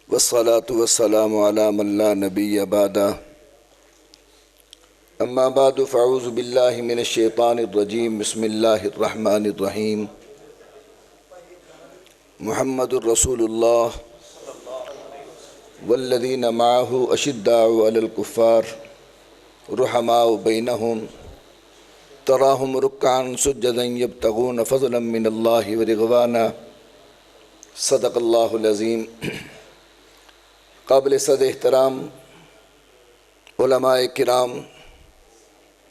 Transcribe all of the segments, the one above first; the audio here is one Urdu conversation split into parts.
والصلاة والسلام على من لا نبي بعده أما بعد فأعوذ بالله من الشيطان الرجيم بسم الله الرحمن الرحيم محمد رسول الله والذين معه أشداء على الكفار رحماء بينهم تراهم ركعا سجدا يبتغون فضلا من الله ورضوانا صدق اللہ العظیم۔ قابل صد احترام علماء کرام،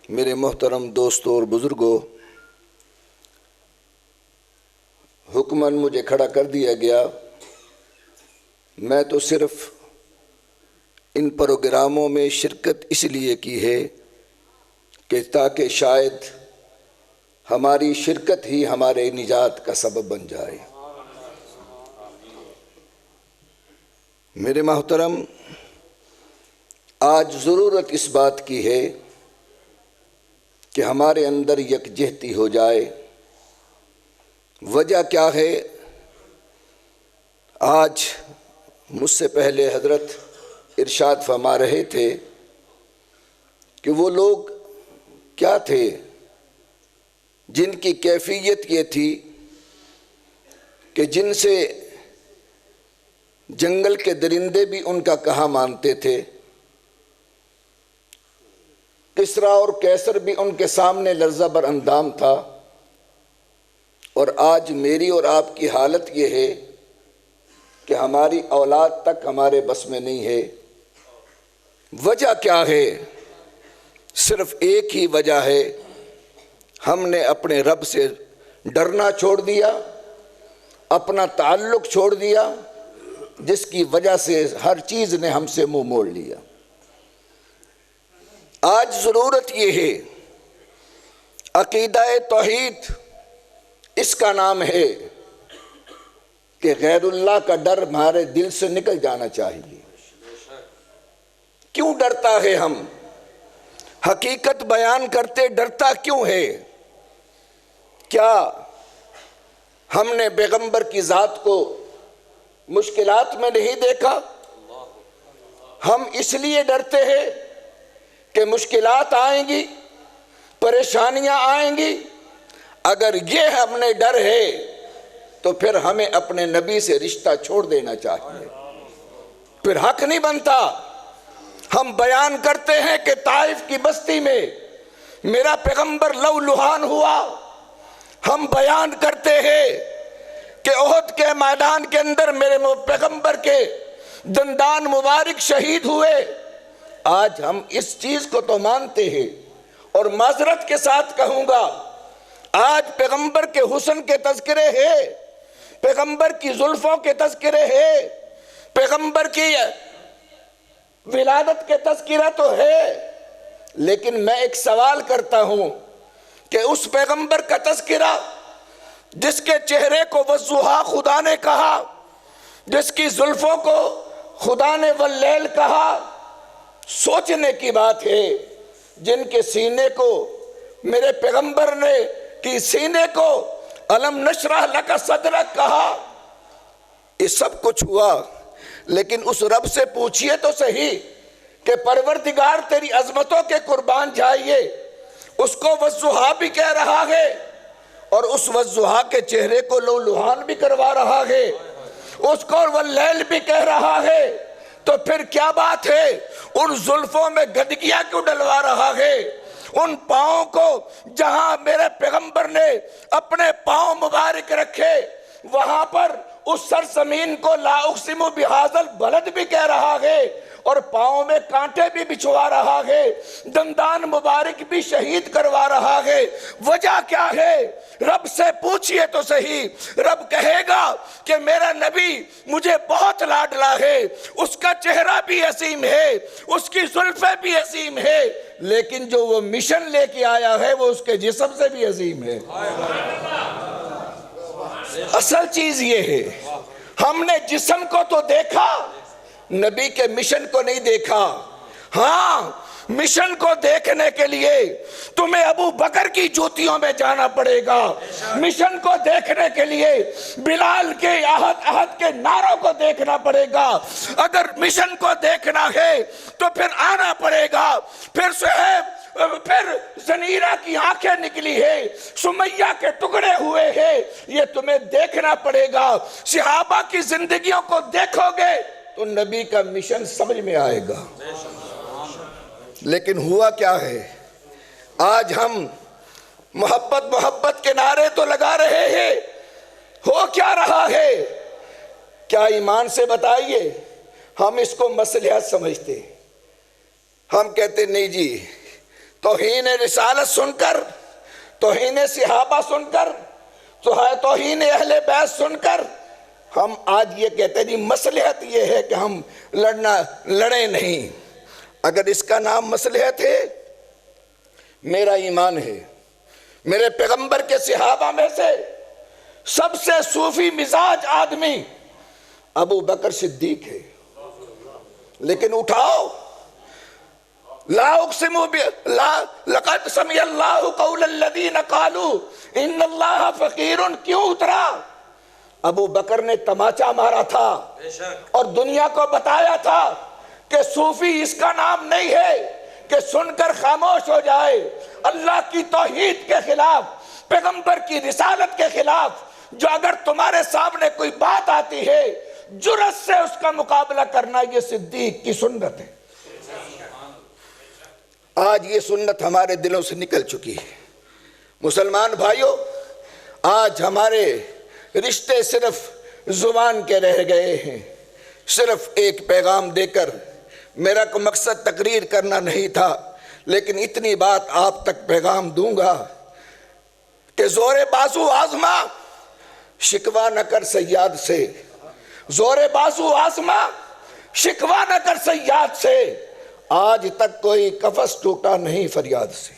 میرے محترم دوستوں اور بزرگوں، حکماً مجھے کھڑا کر دیا گیا۔ میں تو صرف ان پروگراموں میں شرکت اس لیے کی ہے کہ تاکہ شاید ہماری شرکت ہی ہمارے نجات کا سبب بن جائے۔ میرے محترم، آج ضرورت اس بات کی ہے کہ ہمارے اندر یکجہتی ہو جائے۔ وجہ کیا ہے؟ آج مجھ سے پہلے حضرت ارشاد فرما رہے تھے کہ وہ لوگ کیا تھے جن کی کیفیت یہ تھی کہ جن سے جنگل کے درندے بھی ان کا کہا مانتے تھے، کسریٰ اور قیصر بھی ان کے سامنے لرزہ بر اندام تھا، اور آج میری اور آپ کی حالت یہ ہے کہ ہماری اولاد تک ہمارے بس میں نہیں ہے۔ وجہ کیا ہے؟ صرف ایک ہی وجہ ہے، ہم نے اپنے رب سے ڈرنا چھوڑ دیا، اپنا تعلق چھوڑ دیا، جس کی وجہ سے ہر چیز نے ہم سے منہ موڑ لیا۔ آج ضرورت یہ ہے، عقیدہ توحید اس کا نام ہے کہ غیر اللہ کا ڈر ہمارے دل سے نکل جانا چاہیے۔ کیوں ڈرتا ہے ہم؟ حقیقت بیان کرتے ڈرتا کیوں ہے؟ کیا ہم نے پیغمبر کی ذات کو مشکلات میں نہیں دیکھا؟ ہم اس لیے ڈرتے ہیں کہ مشکلات آئیں گی، پریشانیاں آئیں گی۔ اگر یہ ہم نے ڈر ہے تو پھر ہمیں اپنے نبی سے رشتہ چھوڑ دینا چاہیے، پھر حق نہیں بنتا۔ ہم بیان کرتے ہیں کہ طائف کی بستی میں میرا پیغمبر لو لہان ہوا، ہم بیان کرتے ہیں کہ احد کے میدان کے اندر میرے پیغمبر کے دندان مبارک شہید ہوئے۔ آج ہم اس چیز کو تو مانتے ہیں، اور معذرت کے ساتھ کہوں گا، آج پیغمبر کے حسن کے تذکرے ہیں، پیغمبر کی زلفوں کے تذکرے ہیں، پیغمبر کی ولادت کے تذکرہ تو ہے، لیکن میں ایک سوال کرتا ہوں کہ اس پیغمبر کا تذکرہ جس کے چہرے کو والضحیٰ خدا نے کہا، جس کی زلفوں کو خدا نے واللیل کہا، سوچنے کی بات ہے، جن کے سینے کو میرے پیغمبر نے کی سینے کو الم نشرح لک صدرک کہا۔ یہ سب کچھ ہوا، لیکن اس رب سے پوچھئے تو صحیح کہ پروردگار تیری عظمتوں کے قربان جائیے۔ اس کو والضحیٰ بھی کہہ رہا ہے، اور اس والضحیٰ کے چہرے کو لو لہان بھی کروا رہا ہے، اس کو واللیل بھی کہہ رہا ہے، تو پھر کیا بات ہے؟ ان زلفوں میں گدگیاں کیوں ڈلوا رہا ہے؟ ان پاؤں کو جہاں میرے پیغمبر نے اپنے پاؤں مبارک رکھے، وہاں پر اس سرزمین کو لا اقسم بہذا البلد بھی کہہ رہا ہے، اور پاؤں میں کانٹے بھی بچھوا رہا ہے، دندان مبارک بھی شہید کروا رہا ہے۔ وجہ کیا ہے؟ رب سے پوچھئے تو صحیح۔ رب کہے گا کہ میرا نبی مجھے بہت لاڈلا ہے، اس کا چہرہ بھی عظیم ہے، اس کی زلفیں بھی عظیم ہے، لیکن جو وہ مشن لے کے آیا ہے وہ اس کے جسم سے بھی عظیم ہے۔ اصل چیز یہ ہے، ہم نے جسم کو تو دیکھا، نبی کے مشن کو نہیں دیکھا۔ ہاں، مشن کو دیکھنے کے لیے تمہیں ابو بکر کی جوتیوں میں جانا پڑے گا، مشن کو دیکھنے کے لیے بلال کے عہد کے نعروں کو دیکھنا پڑے گا، اگر مشن کو دیکھنا ہے تو پھر آنا پڑے گا، پھر صہیب، پھر زنیرہ کی آنکھیں نکلی ہے، سمیہ کے ٹکڑے ہوئے ہیں، یہ تمہیں دیکھنا پڑے گا۔ صحابہ کی زندگیوں کو دیکھو گے تو نبی کا مشن سمجھ میں آئے گا۔ لیکن ہوا کیا ہے؟ آج ہم محبت کے نعرے تو لگا رہے ہیں، ہو کیا رہا ہے؟ کیا ایمان سے بتائیے، ہم اس کو مصلحت سمجھتے، ہم کہتے نہیں جی، توہین رسالت سن کر، توہین صحابہ سن کر، توہین اہل بیت سن کر ہم آج یہ کہتے ہیں جی مصلحت یہ ہے کہ ہم لڑیں نہیں۔ اگر اس کا نام مصلحت ہے، میرا ایمان ہے میرے پیغمبر کے صحابہ میں سے سب سے صوفی مزاج آدمی ابو بکر صدیق ہے، لیکن اٹھاؤ، لا اقسم لقد سمع اللہ قول الذین قالوا ان اللہ فقیر کیوں اترا؟ ابو بکر نے تماچا مارا تھا اور دنیا کو بتایا تھا کہ صوفی اس کا نام نہیں ہے کہ سن کر خاموش ہو جائے، اللہ کی توحید کے خلاف، پیغمبر کی رسالت کے خلاف جو اگر تمہارے سامنے کوئی بات آتی ہے جرأت سے اس کا مقابلہ کرنا، یہ صدیق کی سنت ہے۔ آج یہ سنت ہمارے دلوں سے نکل چکی ہے۔ مسلمان بھائیوں، آج ہمارے رشتے صرف زبان کے رہ گئے ہیں، صرف ایک پیغام دے کر۔ میرا کوئی مقصد تقریر کرنا نہیں تھا، لیکن اتنی بات آپ تک پیغام دوں گا کہ زور بازو آزما، شکوہ نہ کر صیاد سے، زور بازو آزما، شکوہ نہ کر صیاد سے، آج تک کوئی قفس ٹوٹا نہیں فریاد سے۔